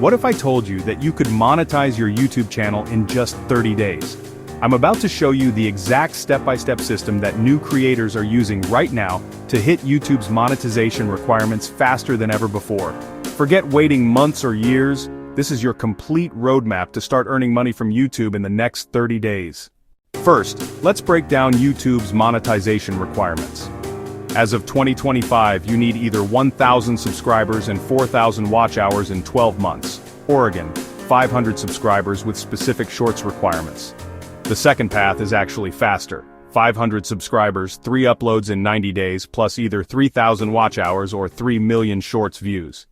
What if I told you that you could monetize your YouTube channel in just 30 days? I'm about to show you the exact step-by-step system that new creators are using right now to hit YouTube's monetization requirements faster than ever before. Forget waiting months or years. This is your complete roadmap to start earning money from YouTube in the next 30 days. First, let's break down YouTube's monetization requirements. As of 2025, you need either 1,000 subscribers and 4,000 watch hours in 12 months. Oregon, 500 subscribers with specific shorts requirements. The second path is actually faster. 500 subscribers, 3 uploads in 90 days, plus either 3,000 watch hours or 3 million shorts views.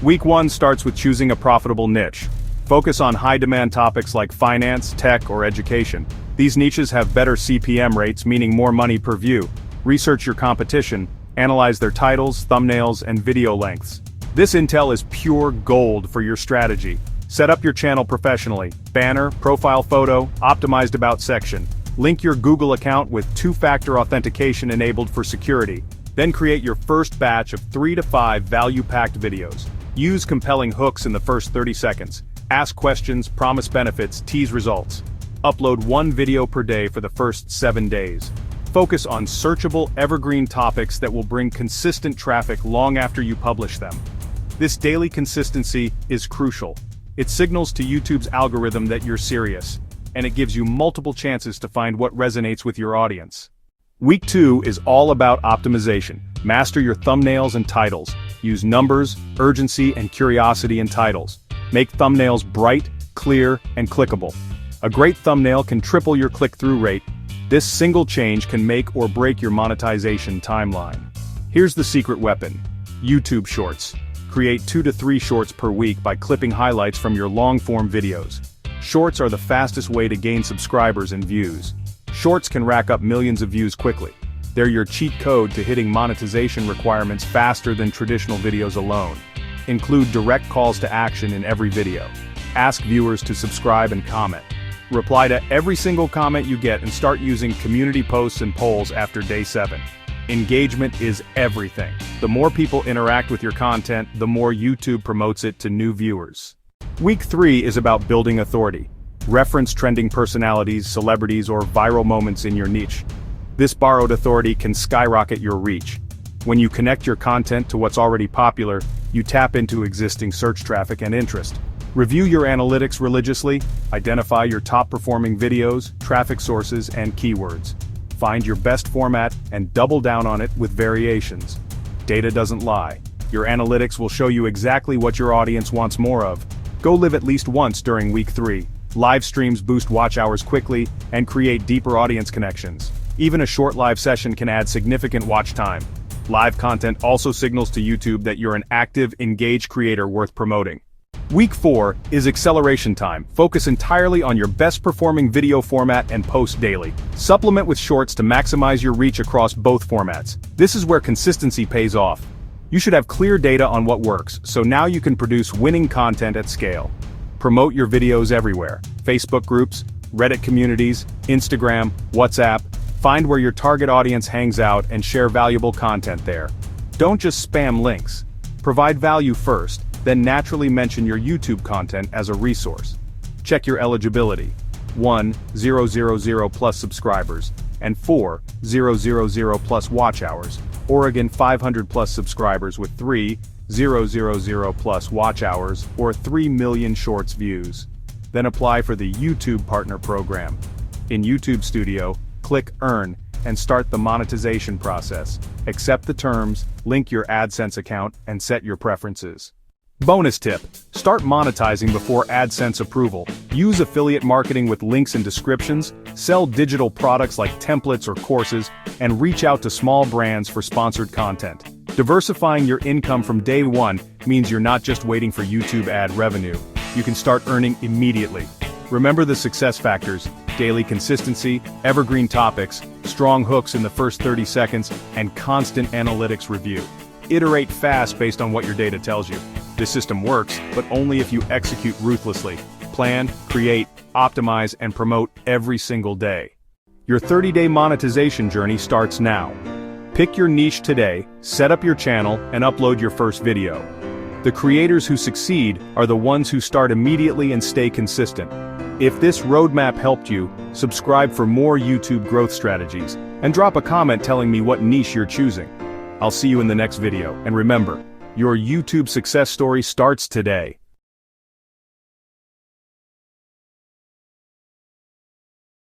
Week 1 starts with choosing a profitable niche. Focus on high-demand topics like finance, tech, or education. These niches have better CPM rates, meaning more money per view. Research your competition, analyze their titles, thumbnails, and video lengths. This intel is pure gold for your strategy. Set up your channel professionally. Banner, profile photo, optimized about section. Link your Google account with 2-factor authentication enabled for security. Then create your first batch of 3 to 5 value-packed videos. Use compelling hooks in the first 30 seconds. Ask questions, promise benefits, tease results. Upload 1 video per day for the first 7 days. Focus on searchable, evergreen topics that will bring consistent traffic long after you publish them. This daily consistency is crucial. It signals to YouTube's algorithm that you're serious, and it gives you multiple chances to find what resonates with your audience. Week 2 is all about optimization. Master your thumbnails and titles. Use numbers, urgency, and curiosity in titles. Make thumbnails bright, clear, and clickable. A great thumbnail can triple your click-through rate. This single change can make or break your monetization timeline. Here's the secret weapon: YouTube Shorts. Create 2 to 3 shorts per week by clipping highlights from your long-form videos. Shorts are the fastest way to gain subscribers and views. Shorts can rack up millions of views quickly. They're your cheat code to hitting monetization requirements faster than traditional videos alone. Include direct calls to action in every video. Ask viewers to subscribe and comment. Reply to every single comment you get and start using community posts and polls after day 7. Engagement is everything. The more people interact with your content, the more YouTube promotes it to new viewers. Week 3 is about building authority. Reference trending personalities, celebrities, or viral moments in your niche. This borrowed authority can skyrocket your reach. When you connect your content to what's already popular, you tap into existing search traffic and interest. Review your analytics religiously, identify your top-performing videos, traffic sources, and keywords. Find your best format and double down on it with variations. Data doesn't lie. Your analytics will show you exactly what your audience wants more of. Go live at least once during week 3. Live streams boost watch hours quickly and create deeper audience connections. Even a short live session can add significant watch time. Live content also signals to YouTube that you're an active, engaged creator worth promoting. Week 4 is acceleration time. Focus entirely on your best performing video format and post daily. Supplement with shorts to maximize your reach across both formats. This is where consistency pays off. You should have clear data on what works, so now you can produce winning content at scale. Promote your videos everywhere. Facebook groups, Reddit communities, Instagram, WhatsApp. Find where your target audience hangs out and share valuable content there. Don't just spam links. Provide value first, then naturally mention your YouTube content as a resource. Check your eligibility. 1,000 plus subscribers, and 4,000 plus watch hours. Oregon 500 plus subscribers with 3,000 plus watch hours or 3 million shorts views. Then apply for the YouTube Partner Program. In YouTube Studio, click Earn and start the monetization process. Accept the terms, link your AdSense account, and set your preferences. Bonus tip: start monetizing before AdSense approval. Use affiliate marketing with links and descriptions, sell digital products like templates or courses, and reach out to small brands for sponsored content. Diversifying your income from day 1 means you're not just waiting for YouTube ad revenue. You can start earning immediately. Remember the success factors: daily consistency, evergreen topics, strong hooks in the first 30 seconds, and constant analytics review. Iterate fast based on what your data tells you. This system works, but only if you execute ruthlessly. Plan, create, optimize, and promote every single day. Your 30-day monetization journey starts now. Pick your niche today, set up your channel, and upload your first video. The creators who succeed are the ones who start immediately and stay consistent. If this roadmap helped you, subscribe for more YouTube growth strategies, and drop a comment telling me what niche you're choosing. I'll see you in the next video, and remember, your YouTube success story starts today.